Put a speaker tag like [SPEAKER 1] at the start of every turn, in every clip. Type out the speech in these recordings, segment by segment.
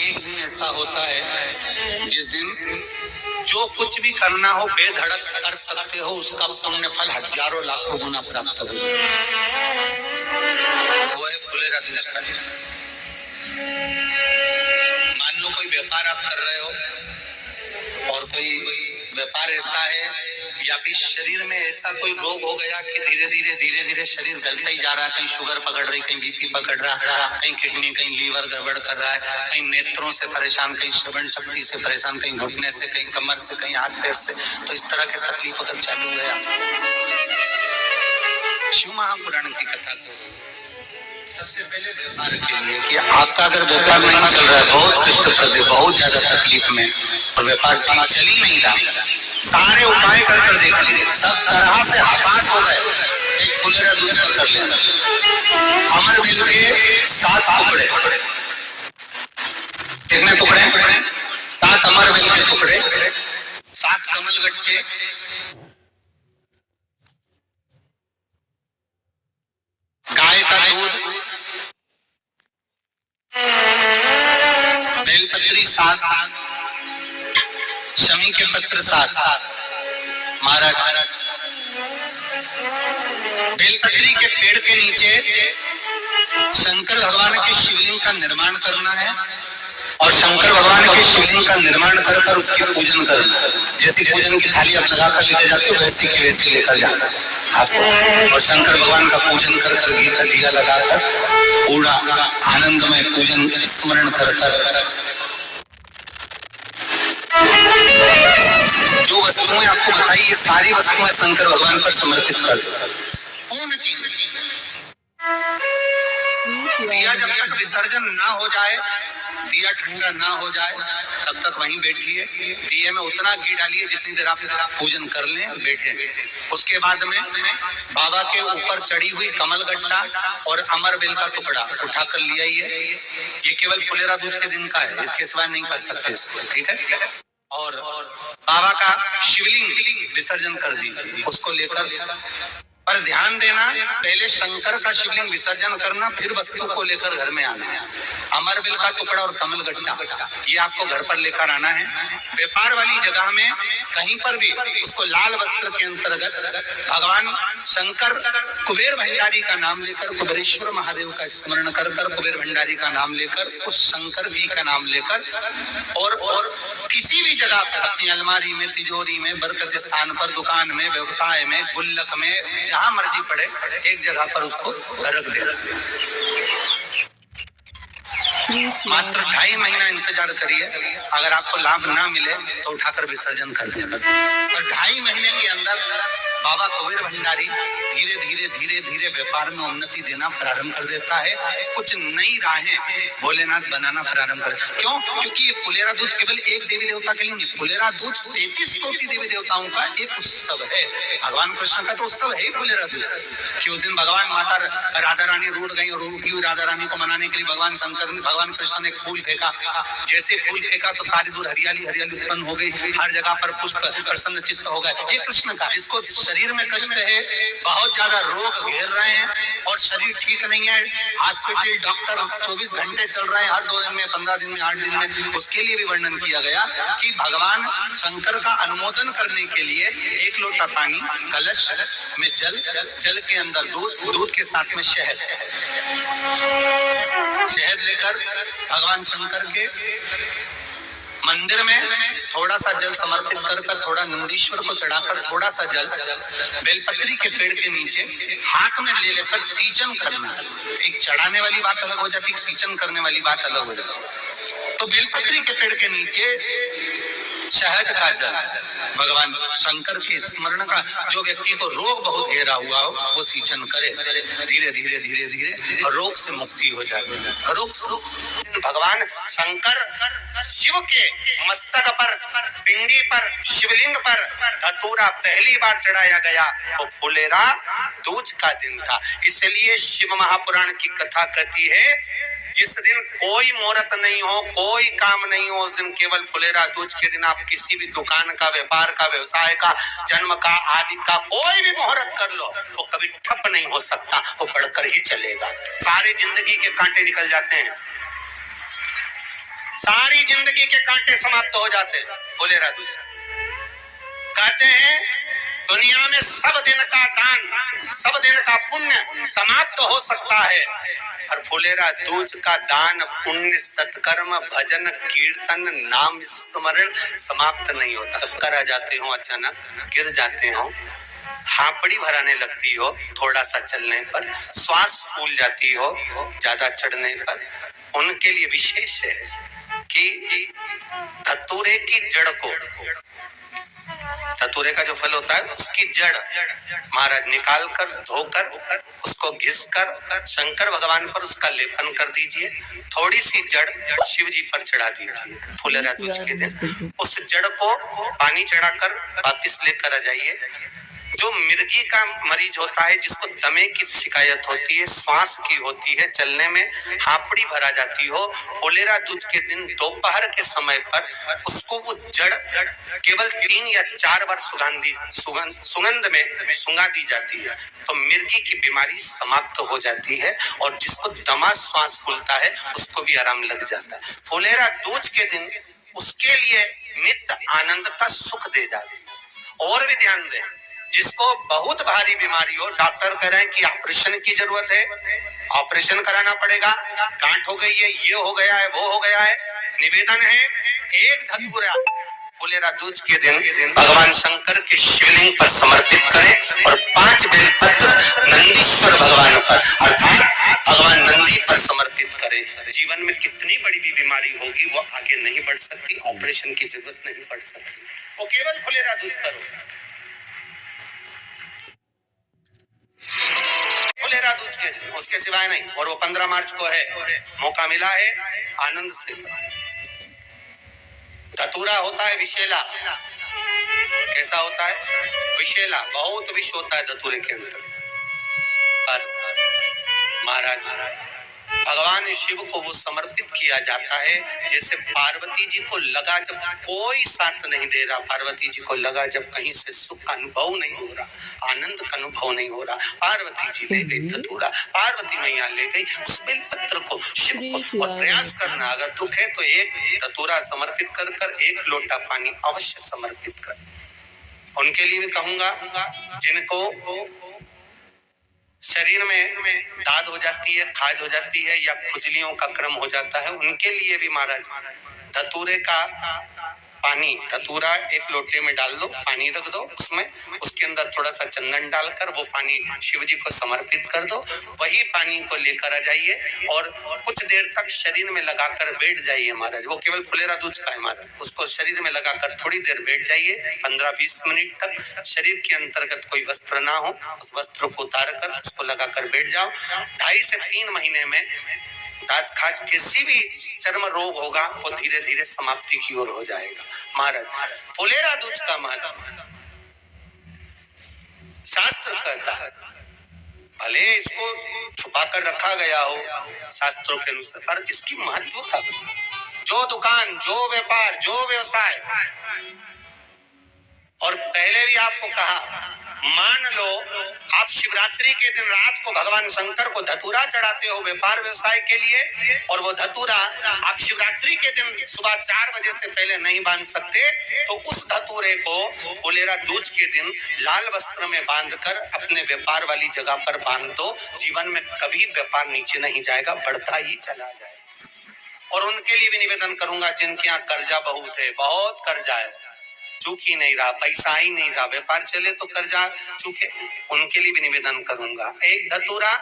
[SPEAKER 1] एक दिन ऐसा होता है जिस दिन जो कुछ भी करना हो बेधड़क कर सकते हो, उसका पुण्य फल हजारों लाखों गुना प्राप्त होगा। वो है फुलेरा दूज का दिन। मान लो कोई व्यापार आप कर रहे हो और कोई व्यापार ऐसा है या फिर शरीर में ऐसा कोई रोग हो गया कि धीरे धीरे शरीर गलता ही जा रहा है। कहीं शुगर पकड़ रही, कहीं बीपी पकड़ रहा, कहीं किडनी, कहीं लीवर गड़बड़ कर रहा है, कहीं नेत्रों से परेशान, कहीं श्रवण शक्ति से परेशान, कहीं घुटने से, कहीं कमर से, कहीं हाथ पैर से। तो इस तरह के तकलीफ अगर चालू गया, शिव महापुराण की कथा को सबसे पहले व्यापार के लिए कि आपका अगर व्यापार नहीं चल रहा है, बहुत कष्ट कर दे, बहुत ज्यादा तकलीफ में और व्यापार ठीक चल ही नहीं रहा, सारे उपाय कर देख लीजिए, सब तरह से हताश हो गए, एक फुलेरा दूज का कर लेना। अमर बेल के 7 टुकड़े, कितने टुकड़े? 7 अमर बेल के टुकड़े, 7 कमल गट्टे, गाय का दूध, बेलपत्री 7, शमी के पत्र 7। महाराज बेलपत्री के पेड़ के नीचे शंकर भगवान के शिवलिंग का निर्माण करना है और शंकर भगवान के शिवलिंग का निर्माण कर उसकी पूजन करना। जैसी पूजन की थाली आप लगा कर लेते जाते हो वैसी की वैसी लेकर जाना आपको, और शंकर भगवान का पूजन कर घी का दिया लगाकर पूरा आनंदमय पूजन स्मरण कर जो वस्तुएं आपको बताई, ये सारी वस्तुएं शंकर भगवान पर समर्पित कर पूर्ण चीज। दिया जब तक विसर्जन ना हो जाए, दिया ठंडा ना हो जाए, तब तक वहीं बैठिए। दिए में उतना घी डालिए जितनी देर आप पूजन कर लें, बैठे। उसके बाद में बाबा के ऊपर चढ़ी हुई कमल गट्टा और अमर बेल का टुकड़ा उठा कर लिया। ये केवल फुलेरा दूज के दिन का है, इसके सिवा नहीं कर सकते इसको, ठीक है। और बाबा का शिवलिंग विसर्जन कर दीजिए, उसको लेकर पर ध्यान देना, पहले शंकर का शिवलिंग विसर्जन करना, फिर वस्तु को लेकर घर में आना है। अमर बेल का टुकड़ा और कमल गट्टा ये आपको घर पर लेकर आना है। व्यापार वाली जगह में कहीं पर भी उसको लाल वस्त्र के अंतर्गत भगवान शंकर कुबेर भंडारी का नाम लेकर, कुबेरेश्वर महादेव का स्मरण कर कुबेर भंडारी का नाम लेकर, उस शंकर जी का नाम लेकर और किसी भी जगह अपनी अलमारी में, तिजोरी में, बरकत स्थान पर, दुकान में, व्यवसाय में, गुल्लक में, जहां मर्जी पड़े एक जगह पर उसको रख देना। मात्र 2.5 महीना इंतजार करिए, अगर आपको लाभ ना मिले तो उठाकर विसर्जन कर देना। और 2.5 महीने के अंदर बाबा कुबेर भंडारी धीरे धीरे व्यापार में उन्नति देना प्रारंभ कर देता है। कुछ नई राहें भोलेनाथ बनाना प्रारंभ कर। क्यों? क्योंकि ये फुलेरा दूज केवल एक देवी देवता के लिए नहीं, फुलेरा दूज 33 कोटि देवी देवताओं का एक उत्सव है। भगवान कृष्ण का तो उत्सव है फुलेरा दूज, कि उस दिन भगवान माता राधा रानी रूठ गई और रूठी हुई राधा रानी को मनाने के लिए भगवान कृष्ण ने फूल फेंका। जैसे फूल फेंका तो सारी दूर हरियाली उत्पन्न हो गई, हर जगह पर पुष्प प्रसन्न चित्त हो गए। ये कृष्ण का, जिसको शरीर में कष्ट है, बहुत ज्यादा रोग घेर रहे हैं और शरीर ठीक नहीं है, हॉस्पिटल डॉक्टर 24 घंटे चल रहे हैं, हर 2 दिन में, 15 दिन में, 8 दिन में, उसके लिए भी वर्णन किया गया कि भगवान शंकर का अनुमोदन करने के लिए 1 लोटा पानी, कलश में जल के अंदर दूध के साथ में शहद लेकर भगवान शंकर के मंदिर में थोड़ा सा जल समर्पित कर थोड़ा नंदीश्वर को चढ़ाकर थोड़ा सा जल बेलपत्री के पेड़ के नीचे हाथ में ले लेकर सींचन करना है। एक चढ़ाने वाली बात अलग हो जाती, सींचन करने वाली बात अलग हो जाती। तो बेलपत्री के पेड़ के नीचे शहद का जल, भगवान शंकर के स्मरण का, जो व्यक्ति को रोग बहुत घेरा हुआ हो वो सींचन करे, धीरे धीरे रोग से मुक्ति हो जाए। रोग भगवान शंकर शिव के मस्तक पर, पिंडी पर, शिवलिंग पर धतूरा पहली बार चढ़ाया गया तो फुलेरा दूज का दिन था। इसलिए शिव महापुराण की कथा कहती है जिस दिन कोई मुहूर्त नहीं हो, कोई काम नहीं हो, उस दिन केवल फुलेरा दूज के दिन आप किसी भी दुकान का, व्यापार का, व्यवसाय का, जन्म का, आदि का कोई भी मुहूर्त कर लो, वो कभी ठप नहीं हो सकता, वो बढ़कर ही चलेगा। सारे जिंदगी के कांटे निकल जाते हैं। सारी जिंदगी के कांटे समाप्त हो जाते हैं। फुलेरा दूज कहते हैं दुनिया में सब दिन का दान, सब दिन का पुण्य समाप्त हो सकता है, और फुलेरा दूज का दान पुण्य सत्कर्म भजन कीर्तन नाम स्मरण समाप्त नहीं होता। चक्कर आ जाते हो, अचानक गिर जाते हो, हापड़ी भराने लगती हो थोड़ा सा चलने पर, श्वास फूल जाती हो ज्यादा चढ़ने पर, उनके लिए विशेष है कि धतूरे की जड़ को, धतूरे का जो फल होता है उसकी जड़ महाराज निकाल कर धोकर उसको घिस कर शंकर भगवान पर उसका लेपन कर दीजिए। थोड़ी सी जड़ शिव जी पर चढ़ा दीजिए फुलेरा दूज के दिन। उस जड़ को पानी चढ़ाकर वापिस लेकर आ जाइए। जो मिर्गी का मरीज होता है, जिसको दमे की शिकायत होती है, श्वास की होती है, चलने में हापड़ी भरा जाती हो, फुलेरा दूज के दिन दोपहर के समय पर उसको वो जड़ केवल 3 या 4 बार सुगंध में सुंगा दी जाती है, तो मिर्गी की बीमारी समाप्त हो जाती है, और जिसको दमा श्वास फूलता है उसको भी आराम लग जाता है। फुलेरा दूज के दिन उसके लिए नित्य आनंद का सुख दे जाते हैं। और भी ध्यान दें, जिसको बहुत भारी बीमारी हो, डॉक्टर कह रहे हैं कि ऑपरेशन की जरूरत है, ऑपरेशन कराना पड़ेगा, गांठ हो गई है, ये हो गया है, वो हो गया है, निवेदन है एक धतूरा फुलेरा दूज के दिन भगवान शंकर के शिवलिंग पर समर्पित करें, और 5 बेलपत्र नंदीश्वर भगवान पर अर्थात भगवान नंदी पर समर्पित करें। जीवन में कितनी बड़ी भी बीमारी होगी वो आगे नहीं बढ़ सकती, ऑपरेशन की जरूरत नहीं पड़ सकती, वो केवल फुलेरा दूज करो। फुलेरा दूज के दिन, उसके सिवाय नहीं। और वो 15 मार्च को है, मौका मिला है, आनंद से। धतूरा होता है विषैला, कैसा होता है? विषैला, बहुत विष होता है धतूरे के अंदर। पर महाराज भगवान शिव को वो समर्पित किया जाता है, जैसे पार्वती जी को लगा जब कोई साथ नहीं दे रहा, पार्वती जी को लगा जब कहीं से सुख का अनुभव नहीं हो रहा, आनंद का अनुभव नहीं हो रहा, पार्वती जी ले गई धतूरा, पार्वती मैया ले गई उस बेलपत्र को शिव को। और प्रयास करना, अगर दुख है तो एक धतूरा समर्पित कर कर 1 लोटा पानी अवश्य समर्पित कर। उनके लिए भी कहूंगा जिनको शरीर में दाद हो जाती है, खाज हो जाती है, या खुजलियों का क्रम हो जाता है, उनके लिए भी महाराज धतूरे का पानी, धतूरा 1 लोटे में डाल दो, पानी रख दो उसमें, उसके अंदर थोड़ा सा चंदन डालकर वो पानी शिव जी को समर्पित कर दो। वही पानी को लेकर आ जाइए और कुछ देर तक शरीर में लगाकर बैठ जाइए महाराज। वो केवल फुलेरा दूज का है महाराज, उसको शरीर में लगाकर थोड़ी देर बैठ जाइए, 15-20 मिनट तक। शरीर के अंतर्गत कोई वस्त्र ना हो, उस वस्त्र को उतार कर उसको लगाकर बैठ जाओ। 2.5 से 3 महीने में दांत खाज किसी भी चर्म रोग होगा वो धीरे धीरे समाप्ति की ओर हो जाएगा। महाराज फुलेरा दूज का महत्व शास्त्र कहता है, भले इसको छुपा कर रखा गया हो शास्त्रों के अनुसार, पर इसकी महत्वता, जो दुकान, जो व्यापार, जो व्यवसाय, और पहले भी आपको कहा, मान लो आप शिवरात्रि के दिन रात को भगवान शंकर को धतूरा चढ़ाते हो व्यापार व्यवसाय के लिए, और वो धतूरा आप शिवरात्रि के दिन सुबह 4 बजे से पहले नहीं बांध सकते, तो उस धतूरे को फुलेरा दूज के दिन लाल वस्त्र में बांधकर अपने व्यापार वाली जगह पर बांध दो। जीवन में कभी व्यापार नीचे नहीं जाएगा, बढ़ता ही चला जाएगा। और उनके लिए भी निवेदन करूंगा जिनके यहाँ कर्जा बहुत है, बहुत कर्जा है, चूक ही नहीं रहा, पैसा ही नहीं रहा, व्यापार चले तो कर्जा चूके, उनके लिए भी निवेदन करूंगा। एक धतूरा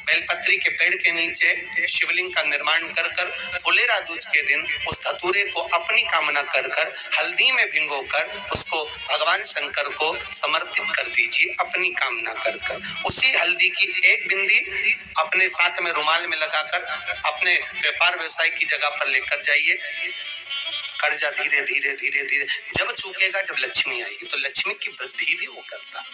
[SPEAKER 1] बेलपत्री के पेड़ के नीचे शिवलिंग का निर्माण कर कर फुलेरा दूज के दिन उस धतूरे को अपनी कामना कर कर हल्दी में भिगो कर उसको भगवान शंकर को समर्पित कर दीजिए अपनी कामना कर कर। उसी हल्दी की 1 बिंदी अपने साथ में रुमाल में लगाकर अपने व्यापार व्यवसाय की जगह पर लेकर जाइए। कर्जा धीरे धीरे धीरे धीरे जब चूकेगा, जब लक्ष्मी आएगी, तो लक्ष्मी की वृद्धि भी वो करता है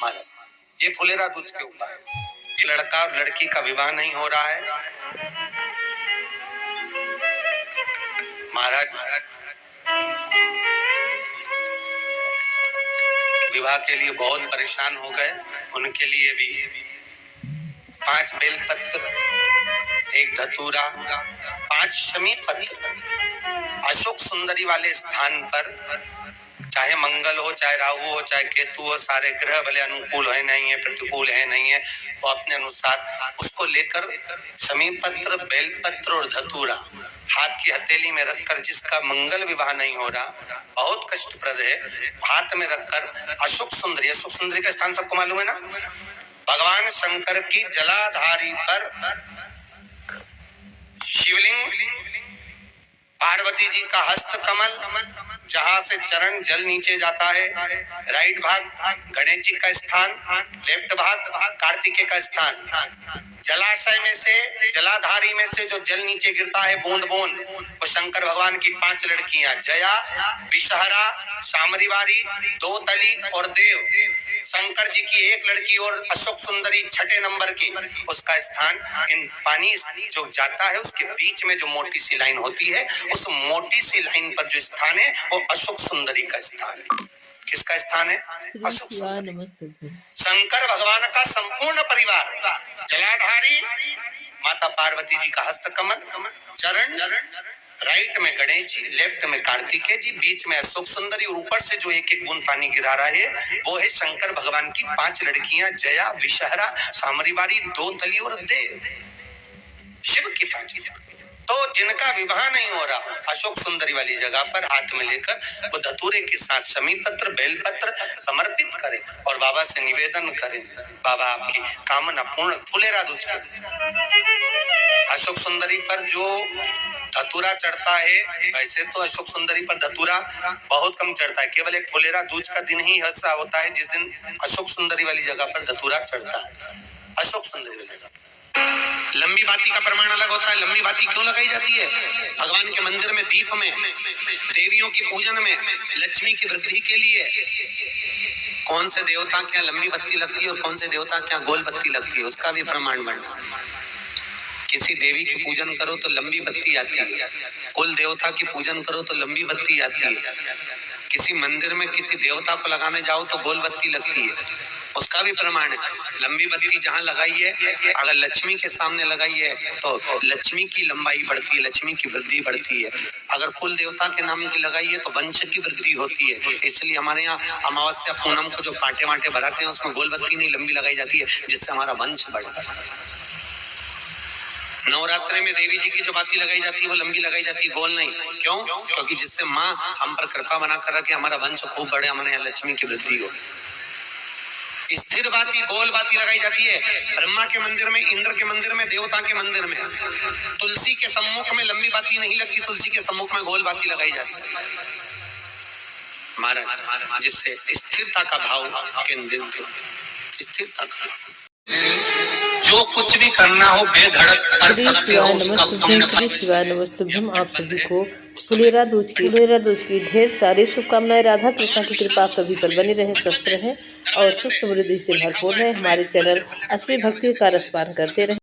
[SPEAKER 1] महाराज। ये फुलेरा दूज के ऊपर है। लड़का और लड़की का विवाह नहीं हो रहा है महाराज, विवाह के लिए बहुत परेशान हो गए, उनके लिए भी 5 बेलपत्र, 1 धतूरा, 5 शमी पत्र अशोक सुंदरी वाले स्थान पर, चाहे मंगल हो, चाहे राहु हो, चाहे केतु हो, सारे ग्रह भले अनुकूल है नहीं है, प्रतिकूल है नहीं है, तो अपने अनुसार उसको लेकर शमी पत्र, बेलपत्र और धतूरा हाथ की हथेली में रखकर, जिसका मंगल विवाह नहीं हो रहा, बहुत कष्टप्रद है, हाथ में रखकर अशोक सुंदरी का स्थान सबको मालूम है ना, भगवान शंकर की जलाधारी पर शिवलिंग, पार्वती जी का हस्त कमल, जहां से चरण जल नीचे जाता है, राइट भाग गणेश जी का स्थान, लेफ्ट भाग कार्तिकेय का स्थान। जलाशय में से, जलाधारी में से जो जल नीचे गिरता है बूंद बूंद, वो शंकर भगवान की 5 लड़कियां, जया, विषहरा, सामरीवारी, दोतली और देव, शंकर जी की 1 लड़की और अशोक सुंदरी 6ठे नंबर की, उसका स्थान, इन पानी जो जाता है उसके बीच में जो मोटी सी लाइन होती है, उस मोटी सी लाइन पर जो स्थान है वो अशोक सुंदरी का स्थान है। किसका स्थान है? अशोक सुंदरी। शंकर भगवान का संपूर्ण परिवार, जलाधारी माता पार्वती जी का हस्त कमल, चरण राइट में गणेश जी, लेफ्ट में कार्तिकेय जी, बीच में अशोक सुंदरी, और ऊपर से जो 1-1 बूंद पानी गिरा रहा है वो है शंकर भगवान की 5 लड़कियां, जया, विषहरा, सामरीवारी, दोतली और देव, शिव की 5। तो जिनका विवाह नहीं हो रहा, अशोक सुंदरी वाली जगह पर हाथ में लेकर वो धतूरे के साथ शमी पत्र, बेलपत्र समर्पित करें और बाबा से निवेदन करें, बाबा आपकी कामना पूर्ण, फुलेरा दूज करें। अशोक सुंदरी पर जो धतूरा चढ़ता है, वैसे तो अशोक सुंदरी पर धतूरा बहुत कम चढ़ता है, केवल एक फुलेरा दूज का दिन ही ऐसा होता है जिस दिन अशोक सुंदरी वाली जगह पर धतूरा चढ़ता है। अशोक सुंदरी वाली जगह लंबी बाती का प्रमाण अलग होता है। लंबी बाती क्यों लगाई जाती है? भगवान के मंदिर में दीप में, देवियों की पूजन में, लक्ष्मी की वृद्धि के लिए। कौन से देवता क्या लंबी बत्ती लगती है और कौन से देवता क्या गोल बत्ती लगती है, उसका भी प्रमाण बनना। किसी देवी की पूजन करो तो लंबी बत्ती आती है, कुल देवता की पूजन करो तो लंबी बत्ती आती है, किसी मंदिर में किसी देवता को लगाने जाओ तो गोल बत्ती लगती है, उसका भी प्रमाण है। लंबी बत्ती जहां लगाई है, अगर लक्ष्मी के सामने लगाई है तो लक्ष्मी की लंबाई बढ़ती है, लक्ष्मी की वृद्धि बढ़ती है। अगर कुल देवता के नाम की लगाई है तो वंश की वृद्धि होती है। इसलिए हमारे यहाँ अमावस्या पूनम को जो पाटे वाटे भराते हैं उसमें गोल बत्ती नहीं लंबी लगाई जाती है, जिससे हमारा वंश बढ़ता है। नवरात्रि में देवी जी की जो बाती लगाई जाती है वो लंबी लगाई जाती है, गोल नहीं। क्यों? क्योंकि जिससे माँ हम पर कृपा बना कर रखे, हमारा वंश खूब बढ़े, हमारे यहाँ लक्ष्मी की वृद्धि हो। स्थिर बाती, गोल बाती लगाई जाती है ब्रह्मा के मंदिर में, इंद्र के मंदिर में, देवता के मंदिर में। तुलसी के सम्मुख में लंबी बाती नहीं लगती, तुलसी के सम्मुख में गोल बाती लगाई जाती है महाराज, जिससे स्थिरता का भाव केंद्रित हो, स्थिरता का। जो कुछ भी करना हो बेधड़क कर सकते हो, उसका पुण्य फल।
[SPEAKER 2] शिवाय नमस्तुभ्यम। आप सभी को फुलेरा दूज की ढेर सारी शुभकामनाएं। राधा कृष्ण की कृपा आप सभी पर बनी रहे, स्वस्थ रहे और सुख समृद्धि से भरपूर रहे। हमारे चैनल असली भक्ति का रसपान करते रहे।